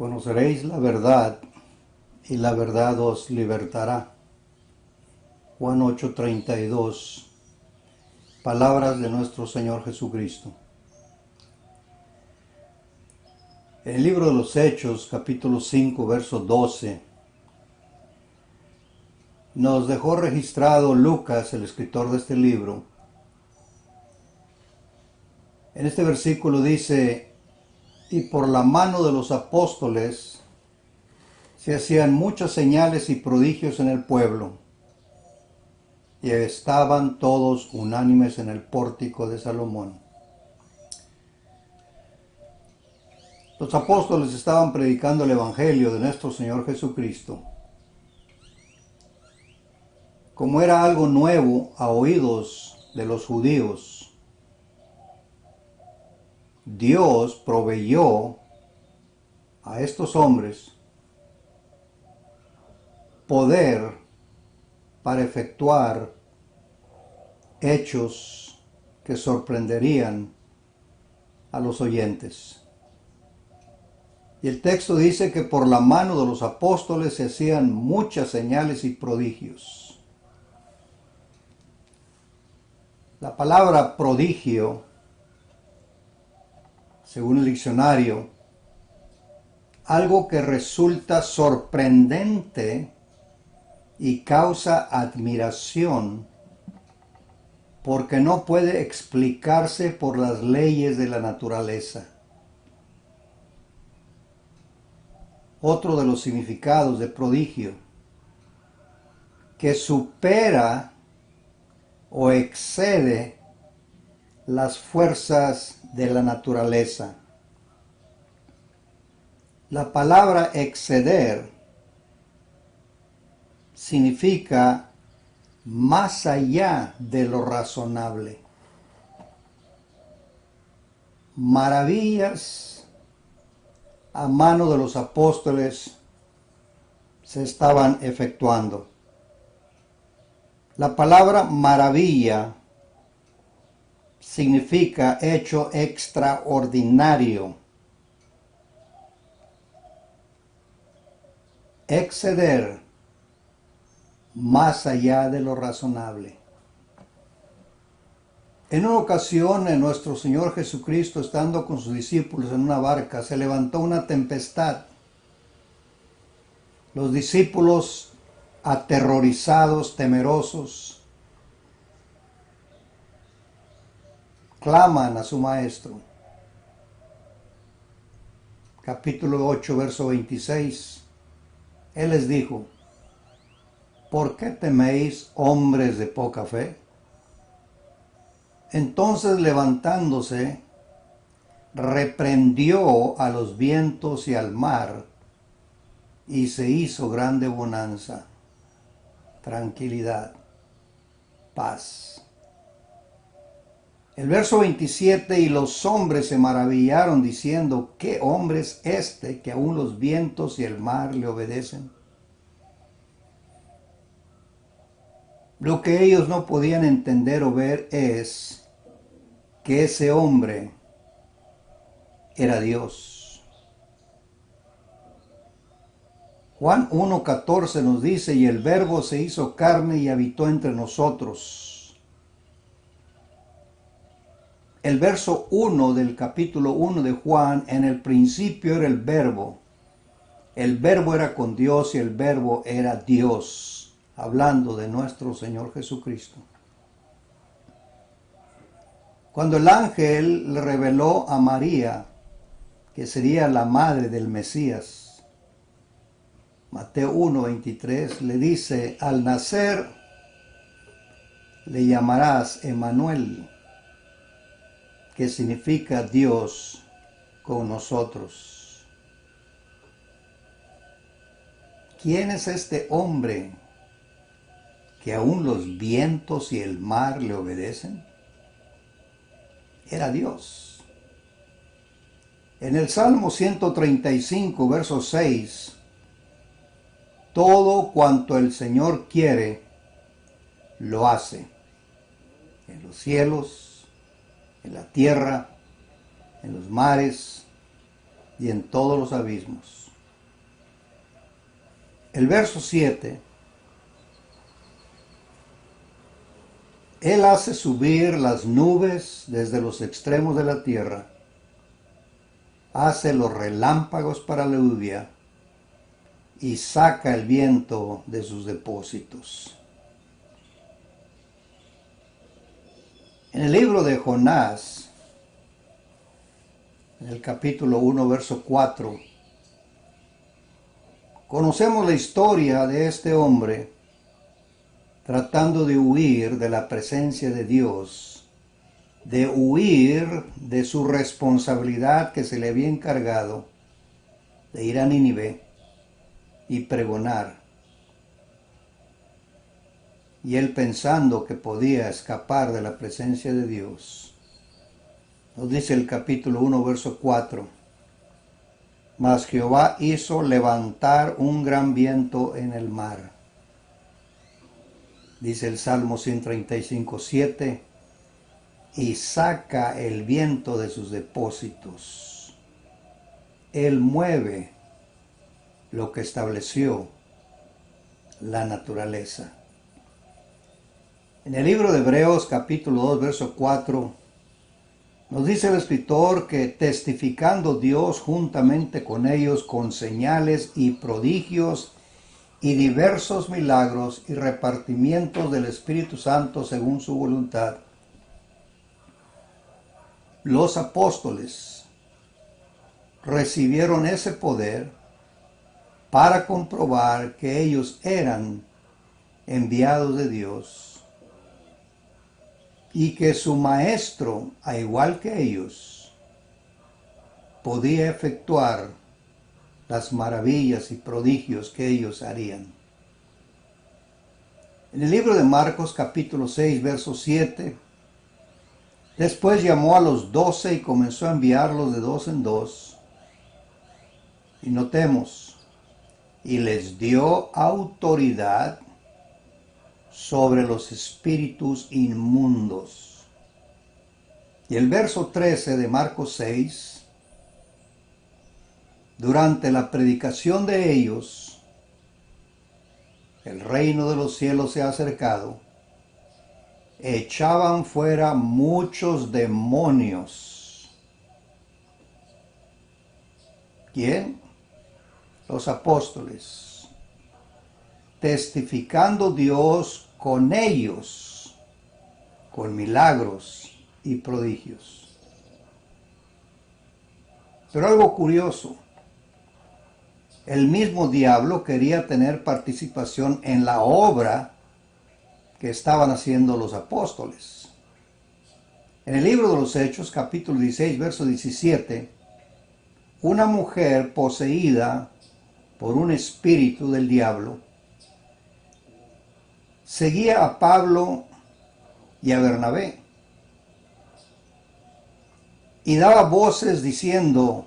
Conoceréis la verdad y la verdad os libertará. Juan 8:32. Palabras de nuestro Señor Jesucristo. En el libro de los Hechos, capítulo 5, verso 12, nos dejó registrado Lucas, el escritor de este libro. En este versículo dice: y por la mano de los apóstoles se hacían muchas señales y prodigios en el pueblo, y estaban todos unánimes en el pórtico de Salomón. Los apóstoles estaban predicando el Evangelio de nuestro Señor Jesucristo. Como era algo nuevo a oídos de los judíos, Dios proveyó a estos hombres poder para efectuar hechos que sorprenderían a los oyentes. Y el texto dice que por la mano de los apóstoles se hacían muchas señales y prodigios. La palabra prodigio, según el diccionario, algo que resulta sorprendente y causa admiración porque no puede explicarse por las leyes de la naturaleza. Otro de los significados de prodigio, que supera o excede las fuerzas de la naturaleza. La palabra exceder significa más allá de lo razonable. Maravillas a mano de los apóstoles se estaban efectuando. La palabra maravilla significa hecho extraordinario. Exceder más allá de lo razonable. En una ocasión, nuestro Señor Jesucristo, estando con sus discípulos en una barca, se levantó una tempestad. Los discípulos, aterrorizados, temerosos, claman a su Maestro. Capítulo 8, verso 26. Él les dijo: ¿por qué teméis, hombres de poca fe? Entonces, levantándose, reprendió a los vientos y al mar, y se hizo grande bonanza, tranquilidad, paz. El verso 27, y los hombres se maravillaron diciendo: ¿qué hombre es este que aún los vientos y el mar le obedecen? Lo que ellos no podían entender o ver es que ese hombre era Dios. Juan 1:14 nos dice: y el Verbo se hizo carne y habitó entre nosotros. El verso 1 del capítulo 1 de Juan: en el principio era el Verbo. El Verbo era con Dios y el Verbo era Dios, hablando de nuestro Señor Jesucristo. Cuando el ángel le reveló a María que sería la madre del Mesías, Mateo 1:23, le dice: al nacer le llamarás Emmanuel, que significa Dios con nosotros. ¿Quién es este hombre que aún los vientos y el mar le obedecen? Era Dios. En el Salmo 135, verso 6, todo cuanto el Señor quiere, lo hace. En los cielos, en la tierra, en los mares y en todos los abismos. el verso 7, Él hace subir las nubes desde los extremos de la tierra, hace los relámpagos para la lluvia y saca el viento de sus depósitos. En el libro de Jonás, en el capítulo 1, verso 4, conocemos la historia de este hombre tratando de huir de la presencia de Dios, de huir de su responsabilidad que se le había encargado de ir a Nínive y pregonar. Y él pensando que podía escapar de la presencia de Dios. Nos dice el capítulo 1, verso 4. Mas Jehová hizo levantar un gran viento en el mar. Dice el Salmo 135, 7. Y saca el viento de sus depósitos. Él mueve lo que estableció la naturaleza. En el libro de Hebreos capítulo 2 verso 4 nos dice el escritor que testificando Dios juntamente con ellos con señales y prodigios y diversos milagros y repartimientos del Espíritu Santo según su voluntad, los apóstoles recibieron ese poder para comprobar que ellos eran enviados de Dios y que su maestro, a igual que ellos, podía efectuar las maravillas y prodigios que ellos harían. En el libro de Marcos capítulo 6 verso 7, después llamó a los 12 y comenzó a enviarlos de dos en dos. Y notemos, y les dio autoridad sobre los espíritus inmundos. Y el verso 13 de Marcos 6, durante la predicación de ellos, el reino de los cielos se ha acercado, echaban fuera muchos demonios. ¿Quién? Los apóstoles. Testificando Dios con ellos, con milagros y prodigios. Pero algo curioso, el mismo diablo quería tener participación en la obra que estaban haciendo los apóstoles. En el libro de los Hechos, capítulo 16, verso 17, una mujer poseída por un espíritu del diablo seguía a Pablo y a Bernabé y daba voces diciendo: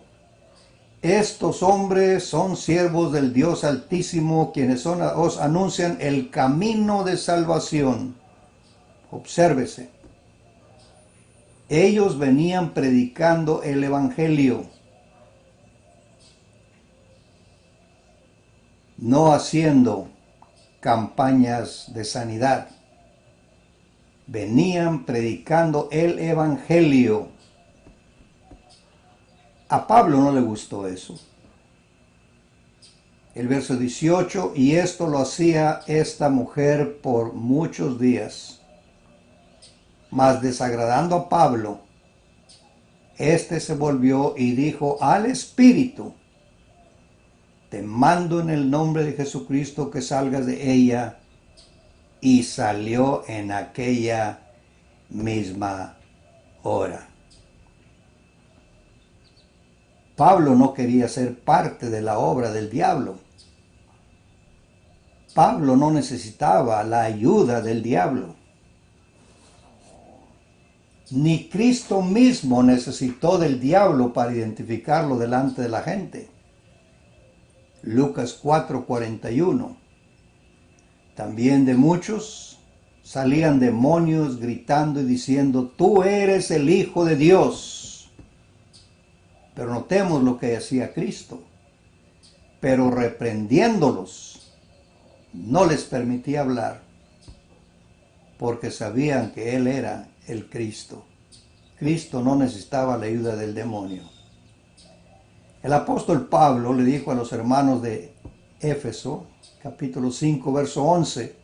estos hombres son siervos del Dios Altísimo, quienes os anuncian el camino de salvación. Obsérvese, ellos venían predicando el evangelio, no haciendo campañas de sanidad. Venían predicando el evangelio. A Pablo no le gustó eso. El verso 18, y esto lo hacía esta mujer por muchos días. Mas desagradando a Pablo, éste se volvió y dijo al espíritu: te mando en el nombre de Jesucristo que salgas de ella. Y salió en aquella misma hora. Pablo no quería ser parte de la obra del diablo. Pablo no necesitaba la ayuda del diablo. Ni Cristo mismo necesitó del diablo para identificarlo delante de la gente. Lucas 4:41. También de muchos salían demonios gritando y diciendo: tú eres el Hijo de Dios. Pero notemos lo que hacía Cristo. Pero reprendiéndolos, no les permitía hablar porque sabían que Él era el Cristo. Cristo no necesitaba la ayuda del demonio. El apóstol Pablo le dijo a los hermanos de Éfeso, capítulo 5, verso 11,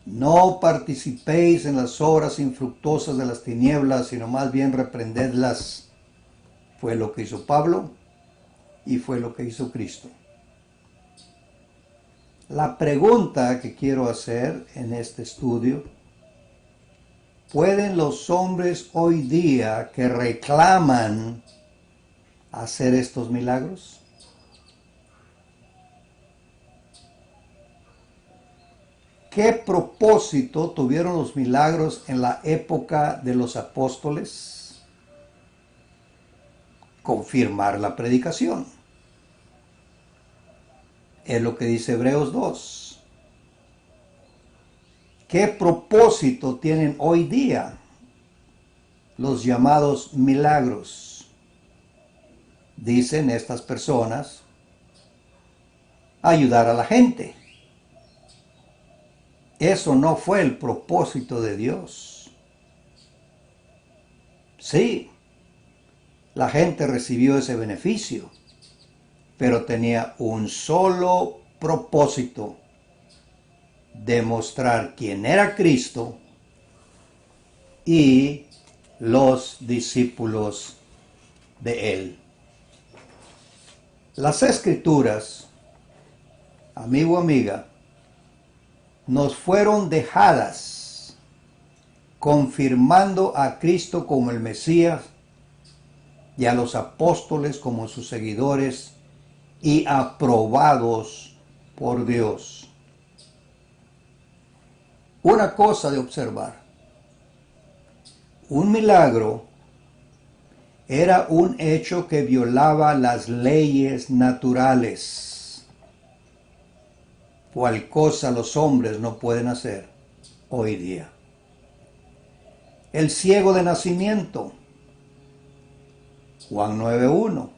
no participéis en las obras infructuosas de las tinieblas, sino más bien reprendedlas. Fue lo que hizo Pablo y fue lo que hizo Cristo. La pregunta que quiero hacer en este estudio: ¿pueden los hombres hoy día que reclaman hacer estos milagros? ¿Qué propósito tuvieron los milagros en la época de los apóstoles? Confirmar la predicación. Es lo que dice Hebreos 2. ¿Qué propósito tienen hoy día los llamados milagros? Dicen estas personas, ayudar a la gente. Eso no fue el propósito de Dios. Sí, la gente recibió ese beneficio, pero tenía un solo propósito: demostrar quién era Cristo y los discípulos de Él. Las Escrituras, amigo, amiga, nos fueron dejadas confirmando a Cristo como el Mesías y a los apóstoles como sus seguidores y aprobados por Dios. Una cosa de observar: un milagro era un hecho que violaba las leyes naturales, cual cosa los hombres no pueden hacer hoy día. El ciego de nacimiento, Juan 9:1.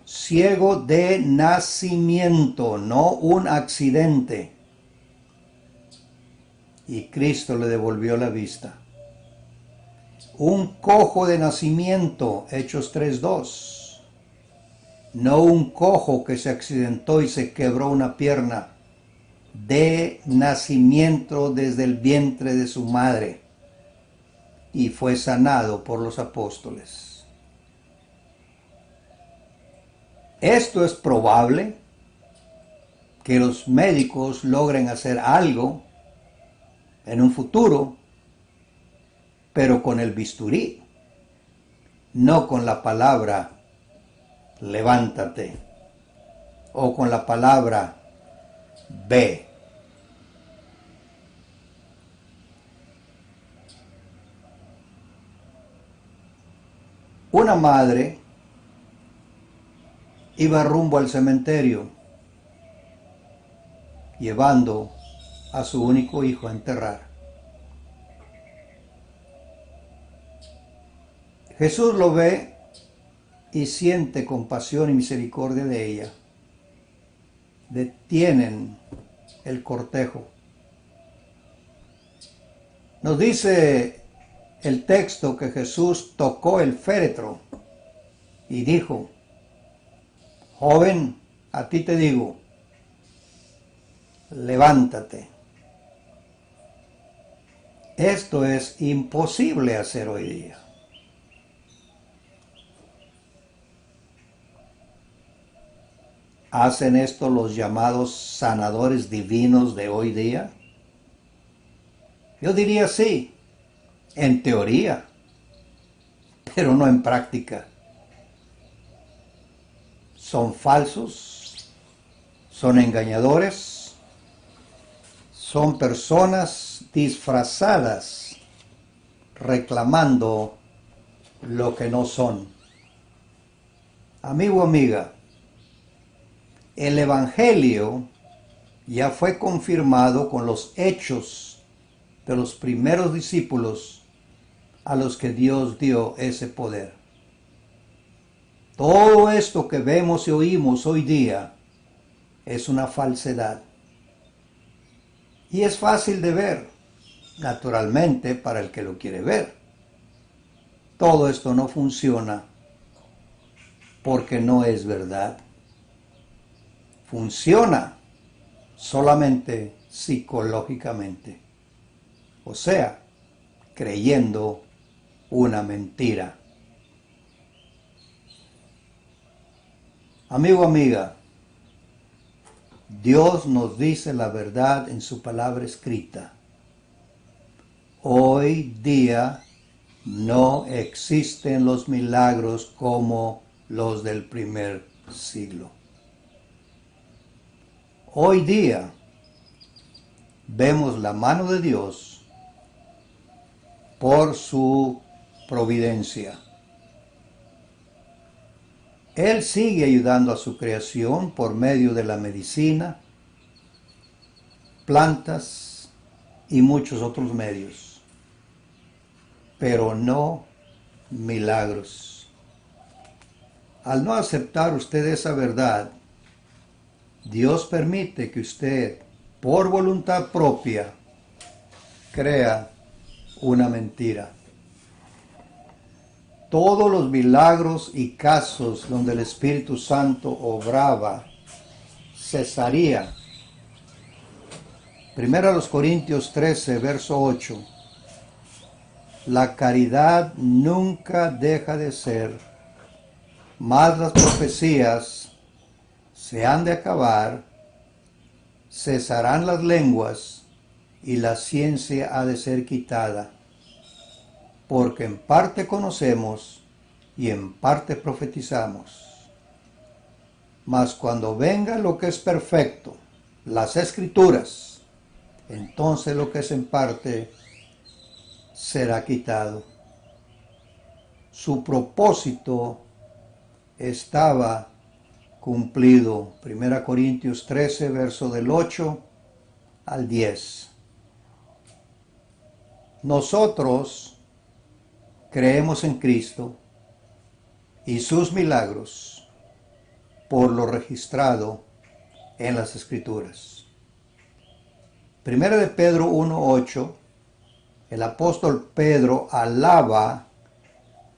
Ciego de nacimiento, no un accidente. Y Cristo le devolvió la vista. Un cojo de nacimiento, Hechos 3:2. No un cojo que se accidentó y se quebró una pierna. De nacimiento desde el vientre de su madre. Y fue sanado por los apóstoles. Esto es probable que los médicos logren hacer algo en un futuro, pero con el bisturí, no con la palabra levántate o con la palabra ve. Una madre iba rumbo al cementerio llevando a su único hijo a enterrar. Jesús lo ve y siente compasión y misericordia de ella. Detienen el cortejo. Nos dice el texto que Jesús tocó el féretro y dijo: joven, a ti te digo, levántate. Esto es imposible hacer hoy día. ¿Hacen esto los llamados sanadores divinos de hoy día? Yo diría sí, en teoría, pero no en práctica. Son falsos, son engañadores, son personas disfrazadas reclamando lo que no son. Amigo, amiga, el Evangelio ya fue confirmado con los hechos de los primeros discípulos a los que Dios dio ese poder. Todo esto que vemos y oímos hoy día es una falsedad. Y es fácil de ver, naturalmente, para el que lo quiere ver. Todo esto no funciona porque no es verdad. Funciona solamente psicológicamente. O sea, creyendo una mentira. Amigo, amiga, Dios nos dice la verdad en su palabra escrita. Hoy día no existen los milagros como los del primer siglo. Hoy día vemos la mano de Dios por su providencia. Él sigue ayudando a su creación por medio de la medicina, plantas y muchos otros medios, pero no milagros. Al no aceptar usted esa verdad, Dios permite que usted, por voluntad propia, crea una mentira. Todos los milagros y casos donde el Espíritu Santo obraba cesaría. 1 Corintios 13, verso 8. La caridad nunca deja de ser, mas las profecías se han de acabar, cesarán las lenguas y la ciencia ha de ser quitada. Porque en parte conocemos y en parte profetizamos. Mas cuando venga lo que es perfecto, las Escrituras, entonces lo que es en parte será quitado. Su propósito estaba cumplido. 1 Corintios 13, verso del 8 al 10. Nosotros creemos en Cristo y sus milagros por lo registrado en las Escrituras. Primera de Pedro 1:8, el apóstol Pedro alaba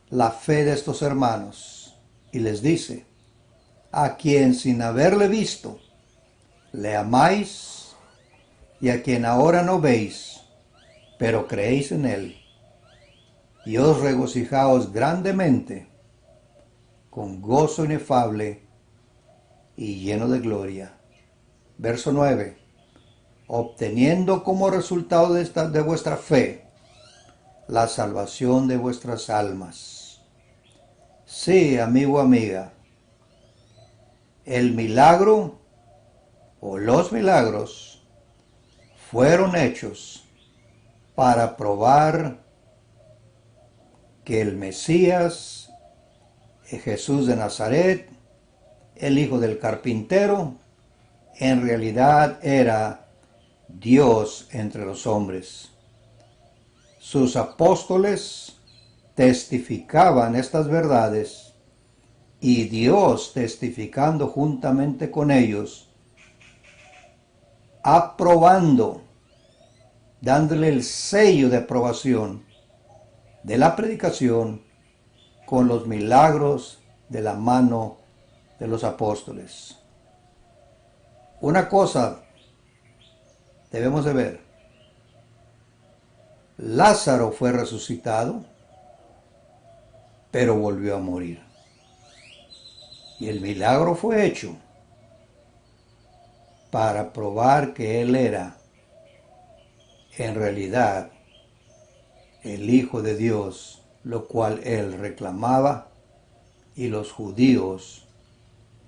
la fe de estos hermanos y les dice: a quien sin haberle visto le amáis, y a quien ahora no veis, pero creéis en él, y os regocijaos grandemente con gozo inefable y lleno de gloria. Verso 9. Obteniendo como resultado de vuestra fe la salvación de vuestras almas. Sí, amigo, amiga, el milagro o los milagros fueron hechos para probar que el Mesías, Jesús de Nazaret, el hijo del carpintero, en realidad era Dios entre los hombres. Sus apóstoles testificaban estas verdades y Dios, testificando juntamente con ellos, aprobando, dándole el sello de aprobación de la predicación con los milagros de la mano de los apóstoles. Una cosa debemos de ver: Lázaro fue resucitado, pero volvió a morir. Y el milagro fue hecho para probar que él era, en realidad, el Hijo de Dios, lo cual él reclamaba y los judíos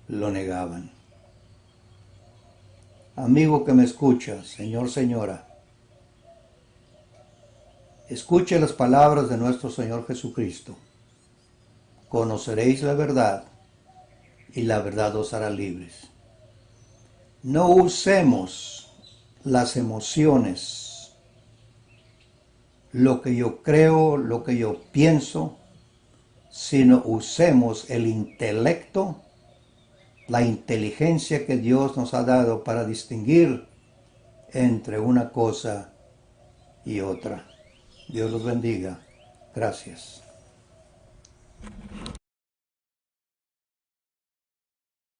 lo negaban. Amigo que me escucha, señor, señora, escuche las palabras de nuestro Señor Jesucristo. Conoceréis la verdad y la verdad os hará libres. No usemos las emociones, lo que yo creo, lo que yo pienso, sino usemos el intelecto la inteligencia que Dios nos ha dado para distinguir entre una cosa y otra. Dios los bendiga. Gracias.